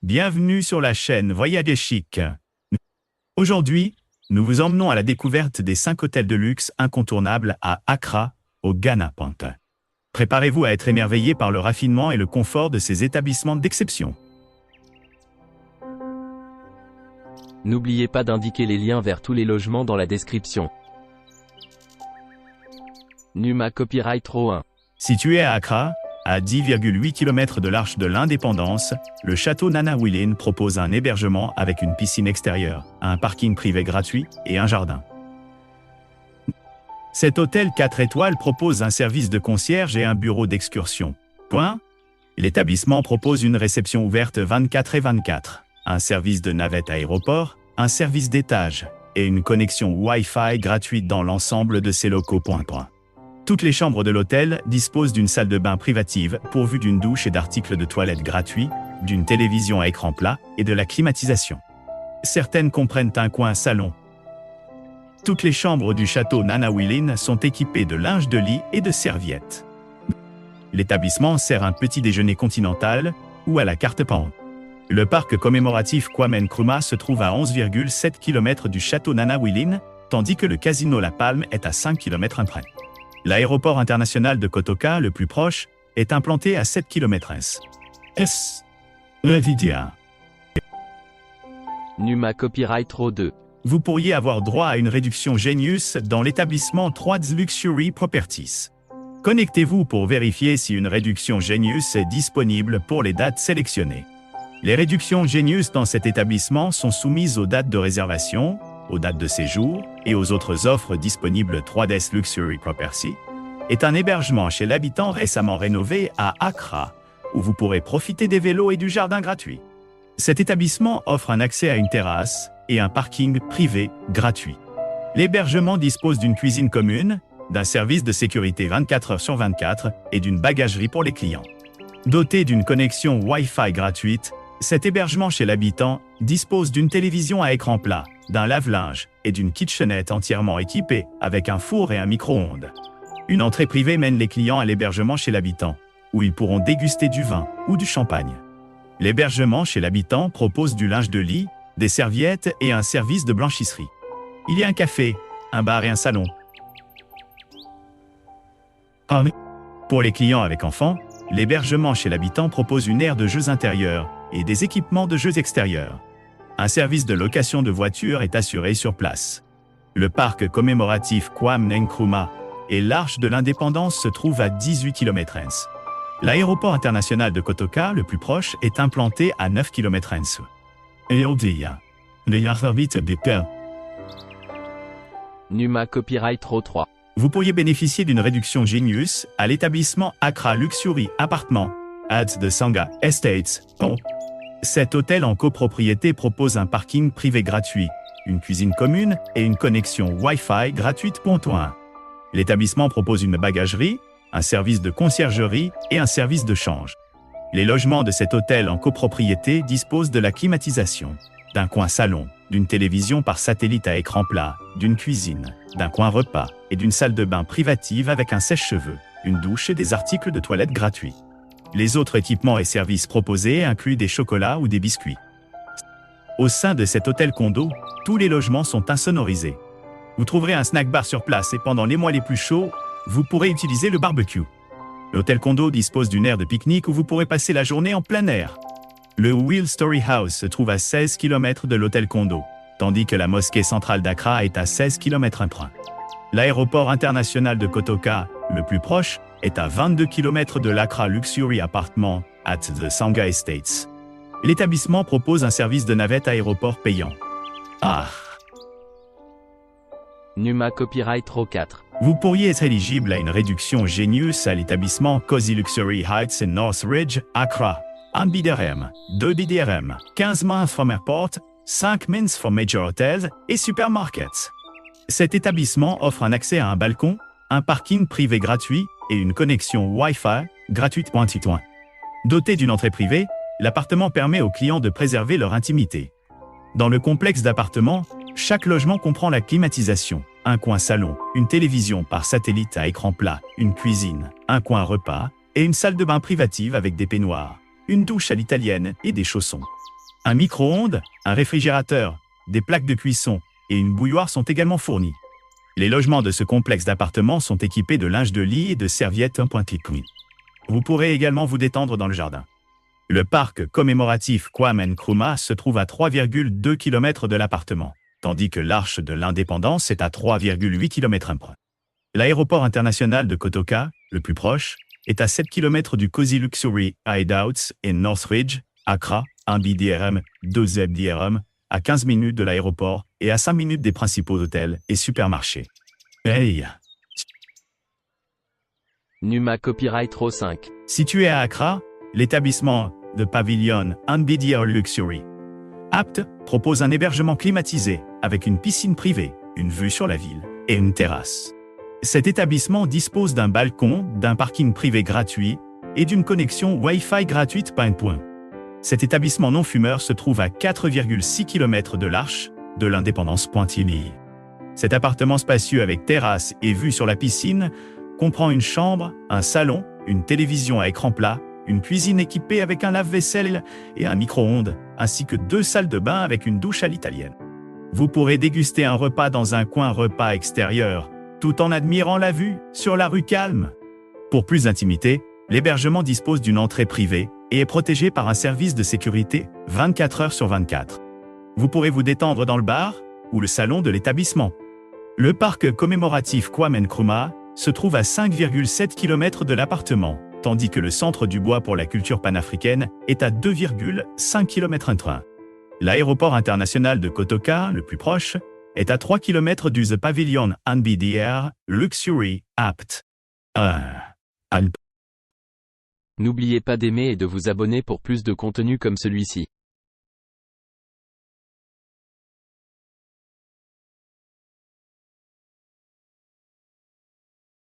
Bienvenue sur la chaîne Voyage Chic. Aujourd'hui, nous vous emmenons à la découverte des 5 hôtels de luxe incontournables à Accra, au Ghana. Préparez-vous à être émerveillé par le raffinement et le confort de ces établissements d'exception. N'oubliez pas d'indiquer les liens vers tous les logements dans la description. Numa Copyright Row 1. Situé à Accra, à 10,8 km de l'Arche de l'Indépendance, le château Nana Willing propose un hébergement avec une piscine extérieure, un parking privé gratuit et un jardin. Cet hôtel 4 étoiles propose un service de concierge et un bureau d'excursion. L'établissement propose une réception ouverte 24/24, un service de navette aéroport, un service d'étage et une connexion Wi-Fi gratuite dans l'ensemble de ses locaux. Toutes les chambres de l'hôtel disposent d'une salle de bain privative pourvue d'une douche et d'articles de toilette gratuits, d'une télévision à écran plat et de la climatisation. Certaines comprennent un coin salon. Toutes les chambres du château Nana Willing sont équipées de linge de lit et de serviettes. L'établissement sert un petit déjeuner continental ou à la carte pound. Le parc commémoratif Kwame Nkrumah se trouve à 11,7 km du château Nana Willing, tandis que le casino La Palme est à 5 km près. L'aéroport international de Kotoka, le plus proche, est implanté à 7 km. Numa Copyright Row 2. Vous pourriez avoir droit à une réduction Genius dans l'établissement 3D Luxury Properties. Connectez-vous pour vérifier si une réduction Genius est disponible pour les dates sélectionnées. Les réductions Genius dans cet établissement sont soumises aux dates de réservation, aux dates de séjour et aux autres offres disponibles. 3D Luxury Properties est un hébergement chez l'habitant récemment rénové à Accra, où vous pourrez profiter des vélos et du jardin gratuit. Cet établissement offre un accès à une terrasse et un parking privé gratuit. L'hébergement dispose d'une cuisine commune, d'un service de sécurité 24 heures sur 24 et d'une bagagerie pour les clients. Doté d'une connexion Wi-Fi gratuite, cet hébergement chez l'habitant dispose d'une télévision à écran plat, d'un lave-linge et d'une kitchenette entièrement équipée avec un four et un micro-ondes. Une entrée privée mène les clients à l'hébergement chez l'habitant, où ils pourront déguster du vin ou du champagne. L'hébergement chez l'habitant propose du linge de lit, des serviettes et un service de blanchisserie. Il y a un café, un bar et un salon. Pour les clients avec enfants, l'hébergement chez l'habitant propose une aire de jeux intérieurs et des équipements de jeux extérieurs. Un service de location de voitures est assuré sur place. Le parc commémoratif Kwame Nkrumah et l'Arche de l'Indépendance se trouvent à 18 km. L'aéroport international de Kotoka, le plus proche, est implanté à 9 km. Numa Copyright Row 3. Vous pourriez bénéficier d'une réduction Genius à l'établissement Accra Luxury Apartment at the Sangha Estates. Cet hôtel en copropriété propose un parking privé gratuit, une cuisine commune et une connexion Wi-Fi gratuite. L'établissement propose une bagagerie, un service de conciergerie et un service de change. Les logements de cet hôtel en copropriété disposent de la climatisation, d'un coin salon, d'une télévision par satellite à écran plat, d'une cuisine, d'un coin repas et d'une salle de bain privative avec un sèche-cheveux, une douche et des articles de toilette gratuits. Les autres équipements et services proposés incluent des chocolats ou des biscuits. Au sein de cet hôtel condo, tous les logements sont insonorisés. Vous trouverez un snack bar sur place et pendant les mois les plus chauds, vous pourrez utiliser le barbecue. L'hôtel condo dispose d'une aire de pique-nique où vous pourrez passer la journée en plein air. Le Will Story House se trouve à 16 km de l'hôtel condo, tandis que la mosquée centrale d'Accra est à 16 km. L'aéroport international de Kotoka, le plus proche, est à 22 km de l'Accra Luxury Apartment at the Sangha Estates. L'établissement propose un service de navette aéroport payant. Numa Copyright Row 4. Vous pourriez être éligible à une réduction Genius à l'établissement Cozy Luxury Heights in Northridge, Accra. 1 BDRM, 2 BDRM, 15 months from airport, 5 months from major hotels et supermarkets. Cet établissement offre un accès à un balcon, un parking privé gratuit et une connexion Wi-Fi gratuite. Doté d'une entrée privée, l'appartement permet aux clients de préserver leur intimité. Dans le complexe d'appartements, chaque logement comprend la climatisation, un coin salon, une télévision par satellite à écran plat, une cuisine, un coin repas et une salle de bain privative avec des peignoirs, une douche à l'italienne et des chaussons. Un micro-ondes, un réfrigérateur, des plaques de cuisson et une bouilloire sont également fournis. Les logements de ce complexe d'appartements sont équipés de linge de lit et de serviettes clic. Vous pourrez également vous détendre dans le jardin. Le parc commémoratif Kwame Nkrumah se trouve à 3,2 km de l'appartement, tandis que l'Arche de l'Indépendance est à 3,8 km. L'aéroport international de Kotoka, le plus proche, est à 7 km du Cozy Luxury Hideouts in Northridge, Accra, 1 BDRM, 2 ZDRM, à 15 minutes de l'aéroport et à 5 minutes des principaux hôtels et supermarchés. Hey! Numa Copyright Row 5. Situé à Accra, l'établissement The Pavilion NBDR Luxury Apt propose un hébergement climatisé avec une piscine privée, une vue sur la ville et une terrasse. Cet établissement dispose d'un balcon, d'un parking privé gratuit et d'une connexion Wi-Fi gratuite. Cet établissement non-fumeur se trouve à 4,6 km de l'Arche de l'Indépendance. Cet appartement spacieux avec terrasse et vue sur la piscine comprend une chambre, un salon, une télévision à écran plat, une cuisine équipée avec un lave-vaisselle et un micro-ondes, ainsi que 2 salles de bain avec une douche à l'italienne. Vous pourrez déguster un repas dans un coin repas extérieur, tout en admirant la vue sur la rue Calme. Pour plus d'intimité, l'hébergement dispose d'une entrée privée et est protégé par un service de sécurité 24 heures sur 24. Vous pourrez vous détendre dans le bar ou le salon de l'établissement. Le parc commémoratif Kwame Nkrumah se trouve à 5,7 km de l'appartement, tandis que le Centre du bois pour la culture panafricaine est à 2,5 km. L'aéroport international de Kotoka, le plus proche, est à 3 km du The Pavilion NBDR Luxury Apt. N'oubliez pas d'aimer et de vous abonner pour plus de contenu comme celui-ci.